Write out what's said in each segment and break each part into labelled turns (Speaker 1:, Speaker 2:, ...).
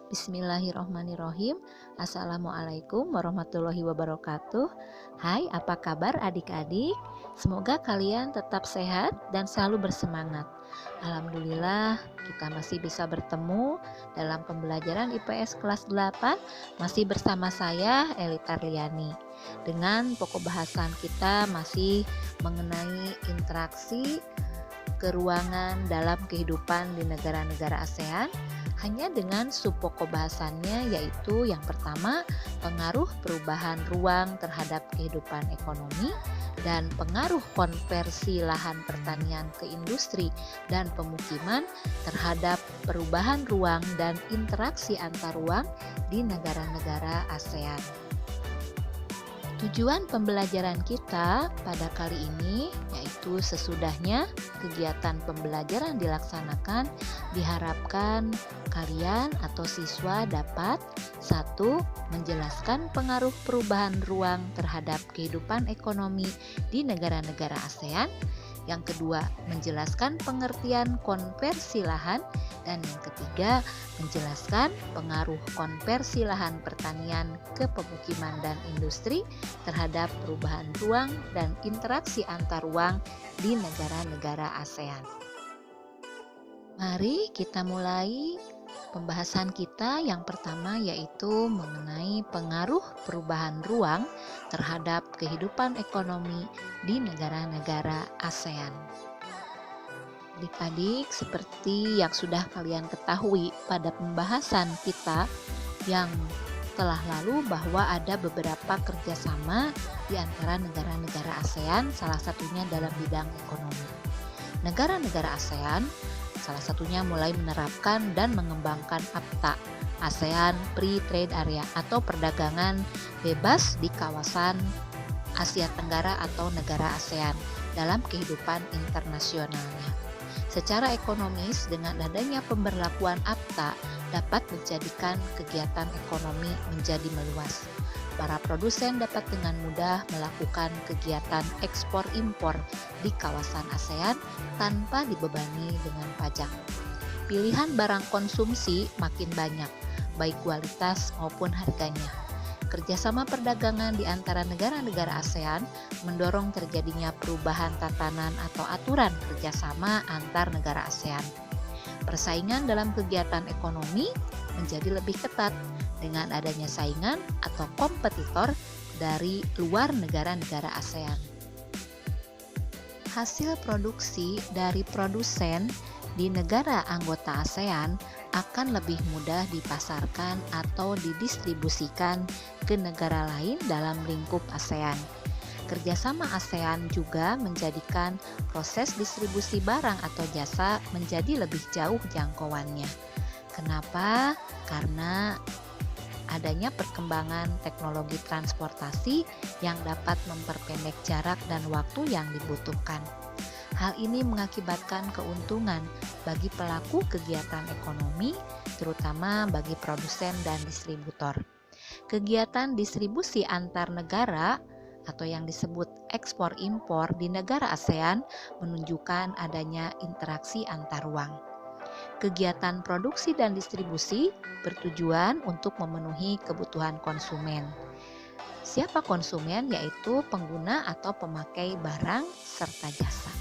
Speaker 1: Bismillahirrohmanirrohim. Assalamualaikum warahmatullahi wabarakatuh. Hai, apa kabar adik-adik? Semoga kalian tetap sehat dan selalu bersemangat. Alhamdulillah kita masih bisa bertemu dalam pembelajaran IPS kelas 8 masih bersama saya Eli Tarliani. Dengan pokok bahasan kita masih mengenai interaksi keruangan dalam kehidupan di negara-negara ASEAN, hanya dengan subpokok bahasannya, yaitu yang pertama, pengaruh perubahan ruang terhadap kehidupan ekonomi dan pengaruh konversi lahan pertanian ke industri dan pemukiman terhadap perubahan ruang dan interaksi antar ruang di negara-negara ASEAN. Tujuan pembelajaran kita pada kali ini yaitu sesudahnya kegiatan pembelajaran dilaksanakan, diharapkan kalian atau siswa dapat 1. Menjelaskan pengaruh perubahan ruang terhadap kehidupan ekonomi di negara-negara ASEAN. Yang kedua, menjelaskan pengertian konversi lahan. Dan yang ketiga, menjelaskan pengaruh konversi lahan pertanian ke pemukiman dan industri terhadap perubahan ruang dan interaksi antar ruang di negara-negara ASEAN. Mari kita mulai pembahasan kita. Yang pertama yaitu mengenai pengaruh perubahan ruang terhadap kehidupan ekonomi di negara-negara ASEAN. Adik-adik, seperti yang sudah kalian ketahui pada pembahasan kita yang telah lalu, bahwa ada beberapa kerjasama di antara negara-negara ASEAN, salah satunya dalam bidang ekonomi. Negara-negara ASEAN salah satunya mulai menerapkan dan mengembangkan APTA, ASEAN Free Trade Area, atau perdagangan bebas di kawasan Asia Tenggara atau negara ASEAN dalam kehidupan internasionalnya. Secara ekonomis, dengan adanya pemberlakuan APTA dapat menjadikan kegiatan ekonomi menjadi meluas. Para produsen dapat dengan mudah melakukan kegiatan ekspor-impor di kawasan ASEAN tanpa dibebani dengan pajak. Pilihan barang konsumsi makin banyak, baik kualitas maupun harganya. Kerjasama perdagangan di antara negara-negara ASEAN mendorong terjadinya perubahan tatanan atau aturan kerjasama antar negara ASEAN. Persaingan dalam kegiatan ekonomi menjadi lebih ketat dengan adanya saingan atau kompetitor dari luar negara-negara ASEAN. Hasil produksi dari produsen di negara anggota ASEAN akan lebih mudah dipasarkan atau didistribusikan ke negara lain dalam lingkup ASEAN. Kerjasama ASEAN juga menjadikan proses distribusi barang atau jasa menjadi lebih jauh jangkauannya. Kenapa? Karena adanya perkembangan teknologi transportasi yang dapat memperpendek jarak dan waktu yang dibutuhkan. Hal ini mengakibatkan keuntungan bagi pelaku kegiatan ekonomi, terutama bagi produsen dan distributor. Kegiatan distribusi antar negara atau yang disebut ekspor-impor di negara ASEAN menunjukkan adanya interaksi antar ruang. Kegiatan produksi dan distribusi bertujuan untuk memenuhi kebutuhan konsumen. Siapa konsumen? Yaitu pengguna atau pemakai barang serta jasa.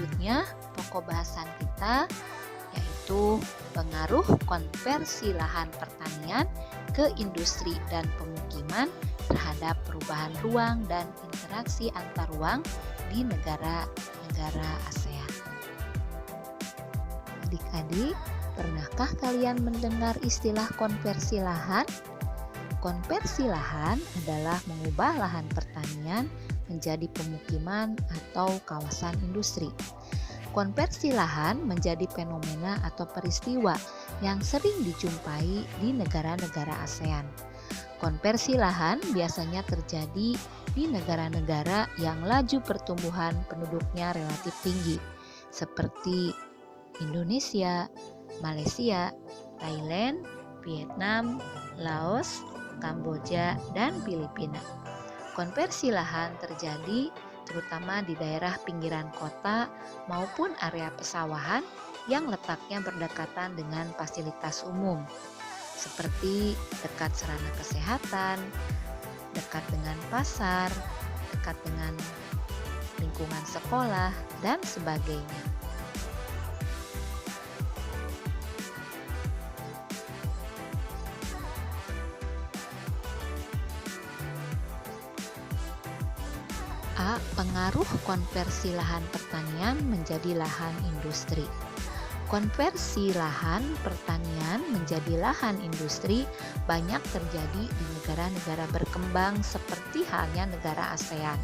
Speaker 1: Selanjutnya, pokok bahasan kita yaitu pengaruh konversi lahan pertanian ke industri dan pemukiman terhadap perubahan ruang dan interaksi antar ruang di negara-negara ASEAN. Adik-adik, pernahkah kalian mendengar istilah konversi lahan? Konversi lahan adalah mengubah lahan pertanian menjadi pemukiman atau kawasan industri. Konversi lahan menjadi fenomena atau peristiwa yang sering dijumpai di negara-negara ASEAN. Konversi lahan biasanya terjadi di negara-negara yang laju pertumbuhan penduduknya relatif tinggi, seperti Indonesia, Malaysia, Thailand, Vietnam, Laos, Kamboja, dan Filipina. Konversi lahan terjadi terutama di daerah pinggiran kota maupun area pesawahan yang letaknya berdekatan dengan fasilitas umum, seperti dekat sarana kesehatan, dekat dengan pasar, dekat dengan lingkungan sekolah, dan sebagainya. A. Pengaruh konversi lahan pertanian menjadi lahan industri. Konversi lahan pertanian menjadi lahan industri banyak terjadi di negara-negara berkembang seperti halnya negara ASEAN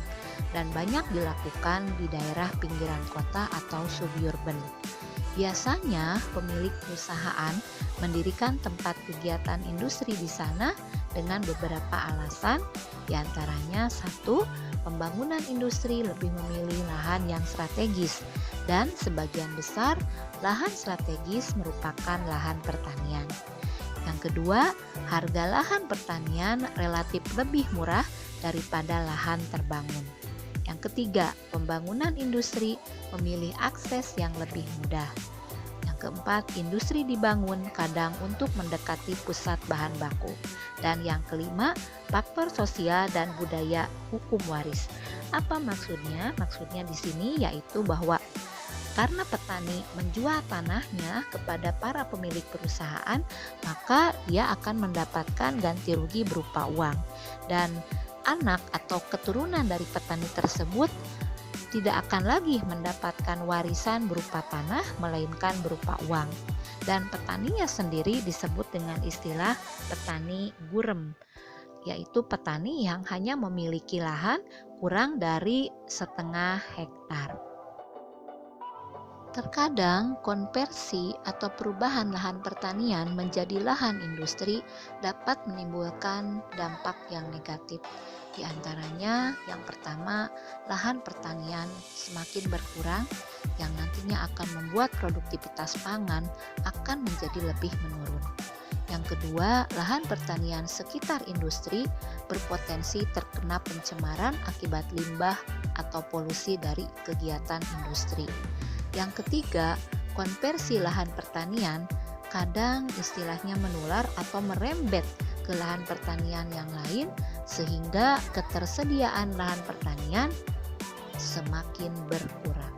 Speaker 1: dan banyak dilakukan di daerah pinggiran kota atau suburban. Biasanya pemilik perusahaan mendirikan tempat kegiatan industri di sana dengan beberapa alasan, diantaranya satu, pembangunan industri lebih memilih lahan yang strategis dan sebagian besar lahan strategis merupakan lahan pertanian. Yang kedua, harga lahan pertanian relatif lebih murah daripada lahan terbangun. Yang ketiga, pembangunan industri memilih akses yang lebih mudah. Yang keempat, industri dibangun kadang untuk mendekati pusat bahan baku. Dan yang kelima, faktor sosial dan budaya hukum waris. Apa maksudnya? Maksudnya di sini yaitu bahwa karena petani menjual tanahnya kepada para pemilik perusahaan, maka dia akan mendapatkan ganti rugi berupa uang. Dan anak atau keturunan dari petani tersebut tidak akan lagi mendapatkan warisan berupa tanah, melainkan berupa uang. Dan petaninya sendiri disebut dengan istilah petani gurem, yaitu petani yang hanya memiliki lahan kurang dari setengah hektar. Terkadang konversi atau perubahan lahan pertanian menjadi lahan industri dapat menimbulkan dampak yang negatif. Di antaranya, yang pertama, lahan pertanian semakin berkurang yang nantinya akan membuat produktivitas pangan akan menjadi lebih menurun. Yang kedua, lahan pertanian sekitar industri berpotensi terkena pencemaran akibat limbah atau polusi dari kegiatan industri. Yang ketiga, konversi lahan pertanian kadang istilahnya menular atau merembet ke lahan pertanian yang lain sehingga ketersediaan lahan pertanian semakin berkurang.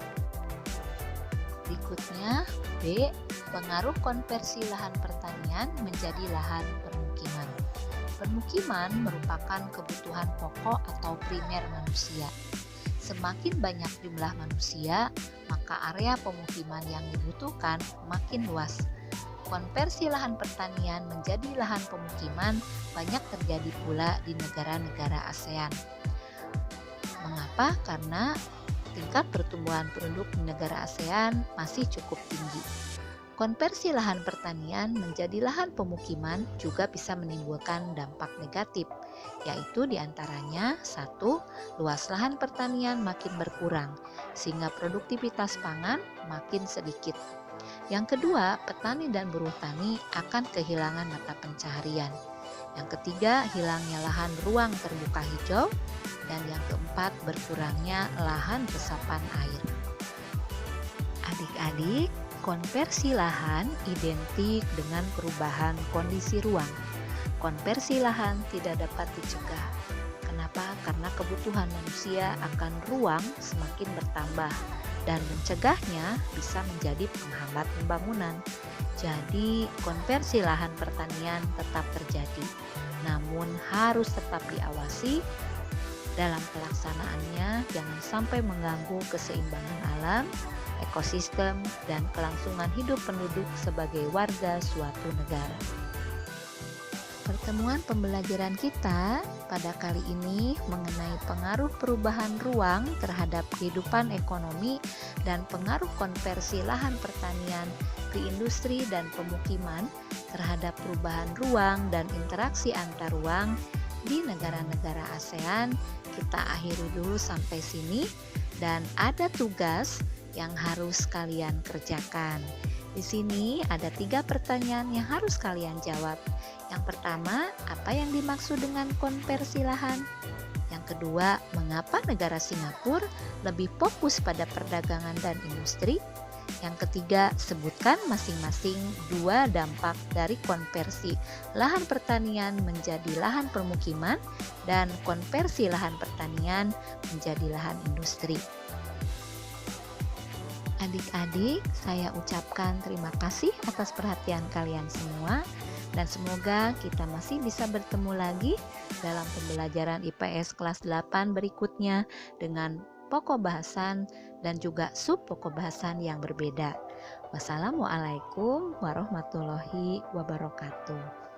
Speaker 1: Berikutnya, B. Pengaruh konversi lahan pertanian menjadi lahan permukiman. Permukiman merupakan kebutuhan pokok atau primer manusia. Semakin banyak jumlah manusia, maka area pemukiman yang dibutuhkan makin luas. Konversi lahan pertanian menjadi lahan pemukiman banyak terjadi pula di negara-negara ASEAN. Mengapa? Karena tingkat pertumbuhan penduduk di negara ASEAN masih cukup tinggi. Konversi lahan pertanian menjadi lahan pemukiman juga bisa menimbulkan dampak negatif, yaitu diantaranya 1. Luas lahan pertanian makin berkurang, sehingga produktivitas pangan makin sedikit. Yang kedua, petani dan buruh tani akan kehilangan mata pencaharian. Yang ketiga, hilangnya lahan ruang terbuka hijau. Dan yang keempat, berkurangnya lahan resapan air. Adik-adik, konversi lahan identik dengan perubahan kondisi ruang. Konversi lahan tidak dapat dicegah. Kenapa? Karena kebutuhan manusia akan ruang semakin bertambah dan mencegahnya bisa menjadi penghambat pembangunan. Jadi, konversi lahan pertanian tetap terjadi, namun harus tetap diawasi dalam pelaksanaannya, jangan sampai mengganggu keseimbangan alam, ekosistem, dan kelangsungan hidup penduduk sebagai warga suatu negara. Pertemuan pembelajaran kita pada kali ini mengenai pengaruh perubahan ruang terhadap kehidupan ekonomi dan pengaruh konversi lahan pertanian ke industri dan pemukiman terhadap perubahan ruang dan interaksi antar ruang di negara-negara ASEAN. Kita akhiri dulu sampai sini dan ada tugas yang harus kalian kerjakan, Di sini ada 3 pertanyaan yang harus kalian jawab. Yang pertama, apa yang dimaksud dengan konversi lahan? Yang kedua, mengapa negara Singapura lebih fokus pada perdagangan dan industri? Yang ketiga, sebutkan masing-masing 2 dampak dari konversi lahan pertanian menjadi lahan permukiman dan konversi lahan pertanian menjadi lahan industri. Adik-adik, saya ucapkan terima kasih atas perhatian kalian semua dan semoga kita masih bisa bertemu lagi dalam pembelajaran IPS kelas 8 berikutnya dengan pokok bahasan dan juga sub pokok bahasan yang berbeda. Wassalamualaikum warahmatullahi wabarakatuh.